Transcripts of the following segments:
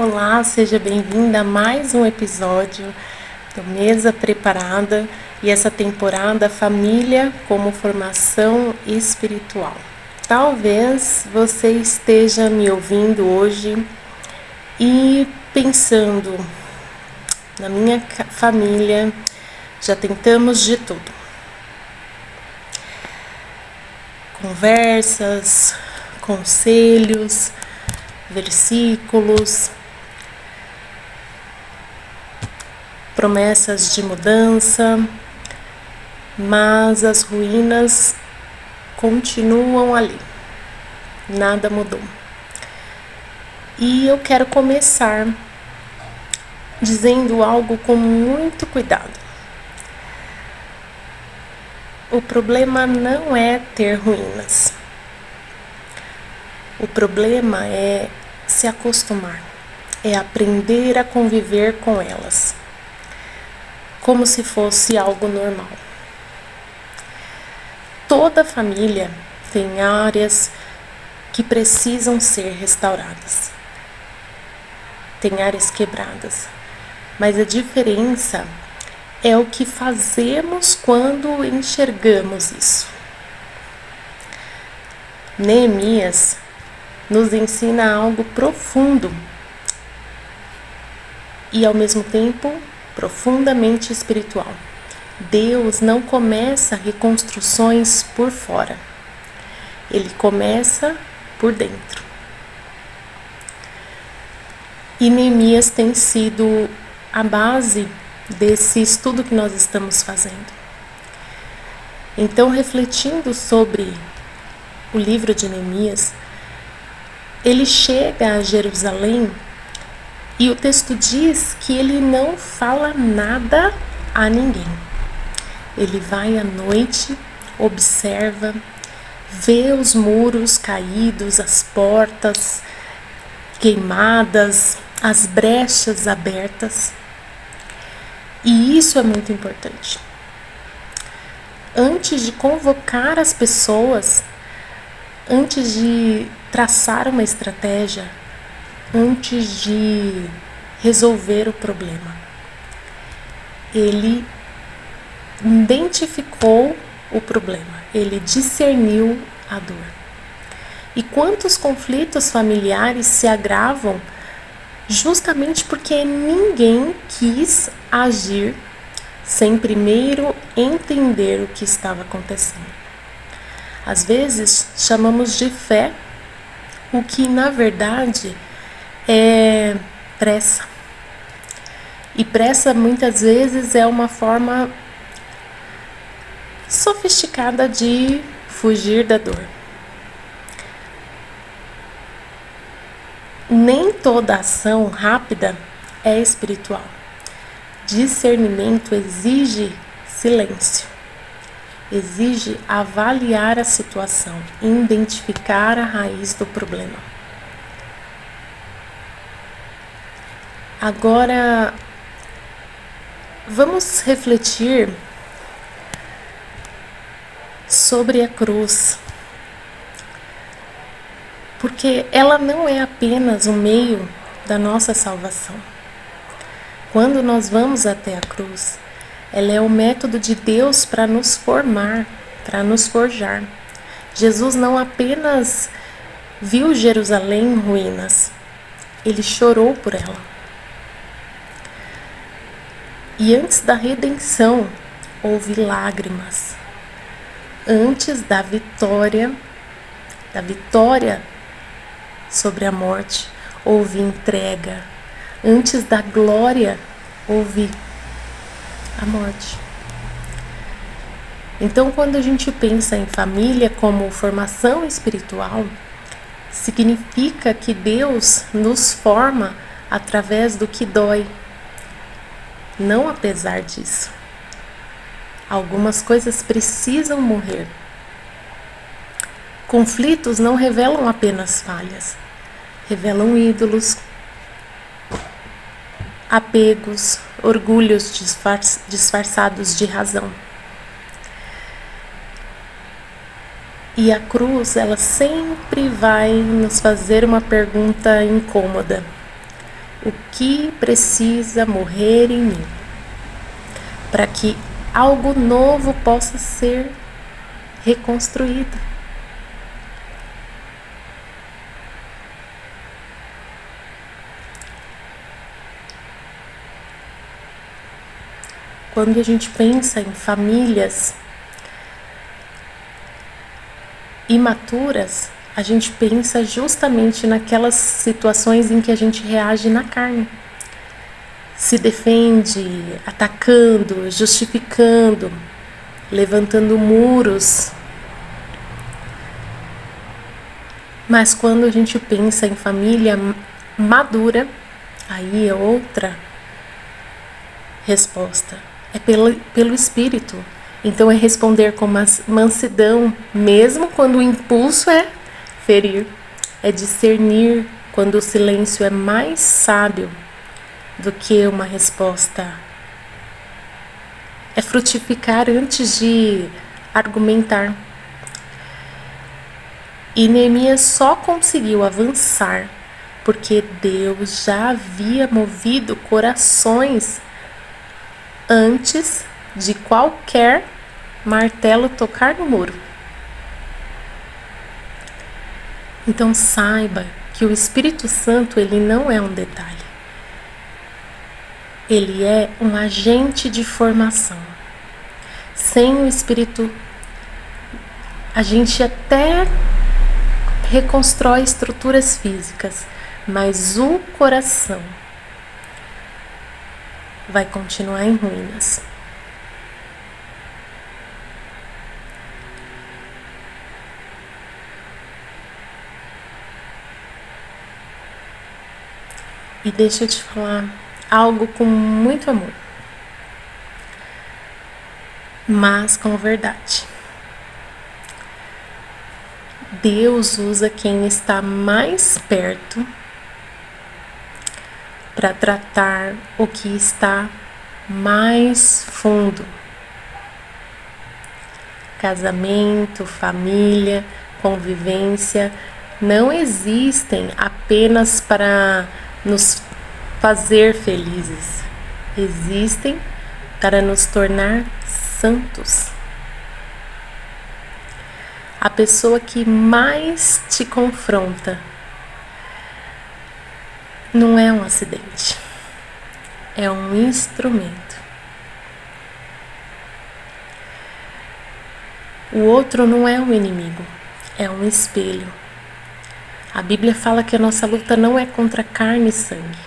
Olá, seja bem-vinda a mais um episódio do Mesa Preparada e essa temporada Família como Formação Espiritual. Talvez você esteja me ouvindo hoje e pensando, na minha família já tentamos de tudo. Conversas, conselhos, versículos, promessas de mudança, mas as ruínas continuam ali, nada mudou. E eu quero começar dizendo algo com muito cuidado. O problema não é ter ruínas. O problema é se acostumar, é aprender a conviver com elas, como se fosse algo normal. Toda família tem áreas que precisam ser restauradas, tem áreas quebradas, mas a diferença é o que fazemos quando enxergamos isso. Neemias nos ensina algo profundo e ao mesmo tempo profundamente espiritual. Deus não começa reconstruções por fora, Ele começa por dentro. E Neemias tem sido a base desse estudo que nós estamos fazendo. Então, refletindo sobre o livro de Neemias, ele chega a Jerusalém e o texto diz que ele não fala nada a ninguém. Ele vai à noite, observa, vê os muros caídos, as portas queimadas, as brechas abertas. E isso é muito importante. Antes de convocar as pessoas, antes de traçar uma estratégia, antes de resolver o problema, ele identificou o problema, ele discerniu a dor. E quantos conflitos familiares se agravam justamente porque ninguém quis agir sem primeiro entender o que estava acontecendo. Às vezes chamamos de fé o que na verdade é pressa. E pressa muitas vezes é uma forma sofisticada de fugir da dor. Nem toda ação rápida é espiritual. Discernimento exige silêncio, exige avaliar a situação, identificar a raiz do problema. Agora, vamos refletir sobre a cruz, porque ela não é apenas o meio da nossa salvação. Quando nós vamos até a cruz, ela é o método de Deus para nos formar, para nos forjar. Jesus não apenas viu Jerusalém em ruínas, ele chorou por ela. E antes da redenção, houve lágrimas. Antes da vitória sobre a morte, houve entrega. Antes da glória, houve a morte. Então, quando a gente pensa em família como formação espiritual, significa que Deus nos forma através do que dói, não apesar disso. Algumas coisas precisam morrer. Conflitos não revelam apenas falhas, revelam ídolos, apegos, orgulhos disfarçados de razão. E a cruz, ela sempre vai nos fazer uma pergunta incômoda. o que precisa morrer em mim, para que algo novo possa ser reconstruído. Quando a gente pensa em famílias imaturas, a gente pensa justamente naquelas situações em que a gente reage na carne. Se defende, atacando, justificando, levantando muros. Mas quando a gente pensa em família madura, aí é outra resposta. É pelo Espírito. Então é responder com mansidão, mesmo quando o impulso é ferir. É discernir quando o silêncio é mais sábio do que uma resposta. É frutificar antes de argumentar. E Neemias só conseguiu avançar porque Deus já havia movido corações antes de qualquer martelo tocar no muro. Então saiba que o Espírito Santo, ele não é um detalhe. Ele é um agente de formação. Sem o Espírito, a gente até reconstrói estruturas físicas, mas o coração vai continuar em ruínas. E deixa eu te falar algo com muito amor, mas com verdade. Deus usa quem está mais perto para tratar o que está mais fundo. Casamento, família, convivência não existem apenas para nos fazer felizes. Existem para nos tornar santos. A pessoa que mais te confronta não é um acidente, é um instrumento. O outro não é um inimigo, é um espelho. A Bíblia fala que a nossa luta não é contra carne e sangue,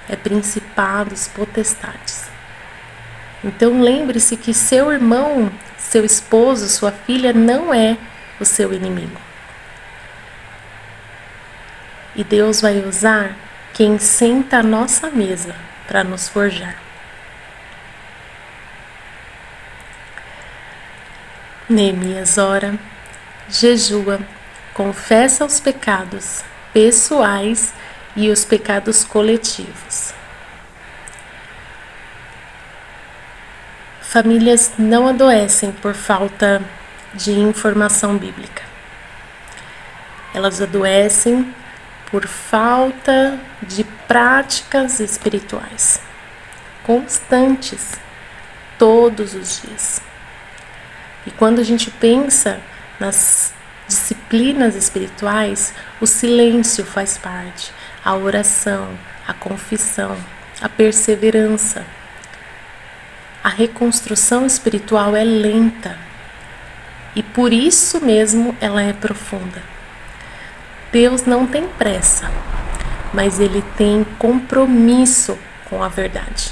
é principados, potestades. Então lembre-se que seu irmão, seu esposo, sua filha não é o seu inimigo. E Deus vai usar quem senta à nossa mesa para nos forjar. Neemias ora, jejua, confessa os pecados pessoais e os pecados coletivos. Famílias não adoecem por falta de informação bíblica. Elas adoecem por falta de práticas espirituais constantes, todos os dias. E quando a gente pensa nas disciplinas espirituais, o silêncio faz parte, a oração, a confissão, a perseverança. A reconstrução espiritual é lenta e por isso mesmo ela é profunda. Deus não tem pressa, mas Ele tem compromisso com a verdade.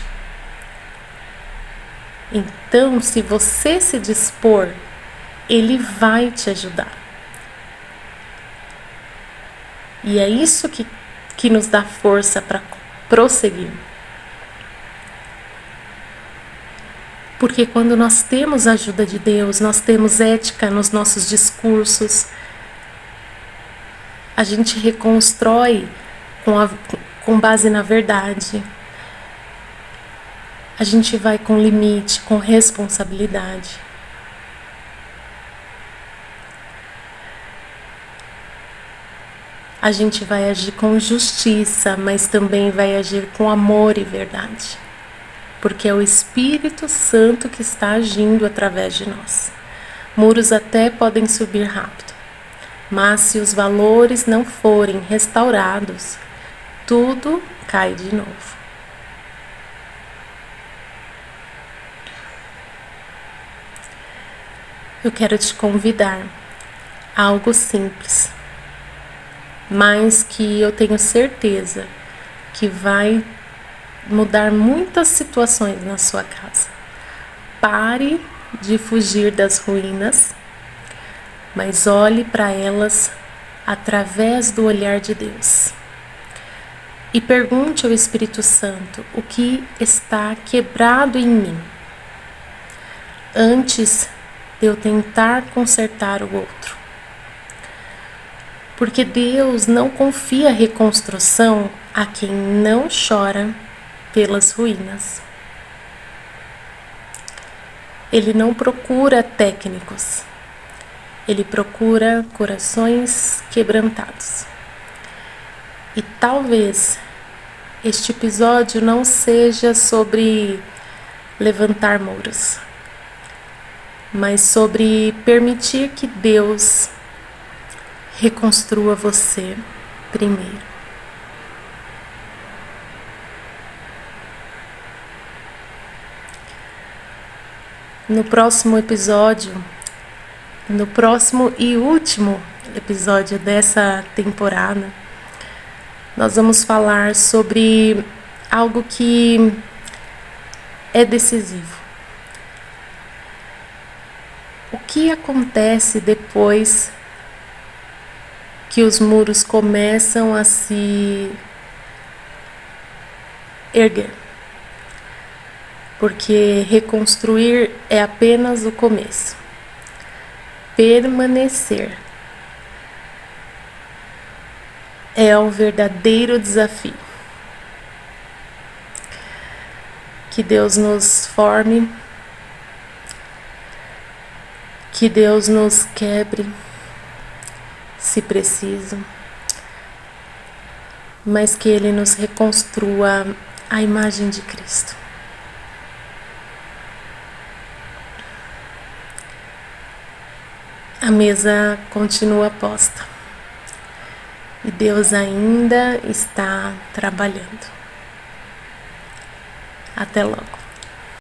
Então, se você se dispor, Ele vai te ajudar. E é isso que nos dá força para prosseguir. Porque quando nós temos a ajuda de Deus, nós temos ética nos nossos discursos, a gente reconstrói com base na verdade. A gente vai com limite, com responsabilidade. a gente vai agir com justiça, mas também vai agir com amor e verdade. Porque é o Espírito Santo que está agindo através de nós. Muros até podem subir rápido, mas se os valores não forem restaurados, tudo cai de novo. Eu quero te convidar a algo simples, mas que eu tenho certeza que vai mudar muitas situações na sua casa. Pare de fugir das ruínas, mas olhe para elas através do olhar de Deus. E pergunte ao Espírito Santo o que está quebrado em mim, antes de eu tentar consertar o outro. Porque Deus não confia reconstrução a quem não chora pelas ruínas. Ele não procura técnicos, ele procura corações quebrantados. E talvez este episódio não seja sobre levantar muros, mas sobre permitir que Deus reconstrua você primeiro. No próximo episódio, no próximo e último episódio dessa temporada, nós vamos falar sobre algo que é decisivo. O que acontece depois que os muros começam a se erguer? Porque reconstruir é apenas o começo. Permanecer é o verdadeiro desafio. Que Deus nos forme, que Deus nos quebre, se preciso, mas que Ele nos reconstrua a imagem de Cristo. A mesa continua posta e Deus ainda está trabalhando. Até logo.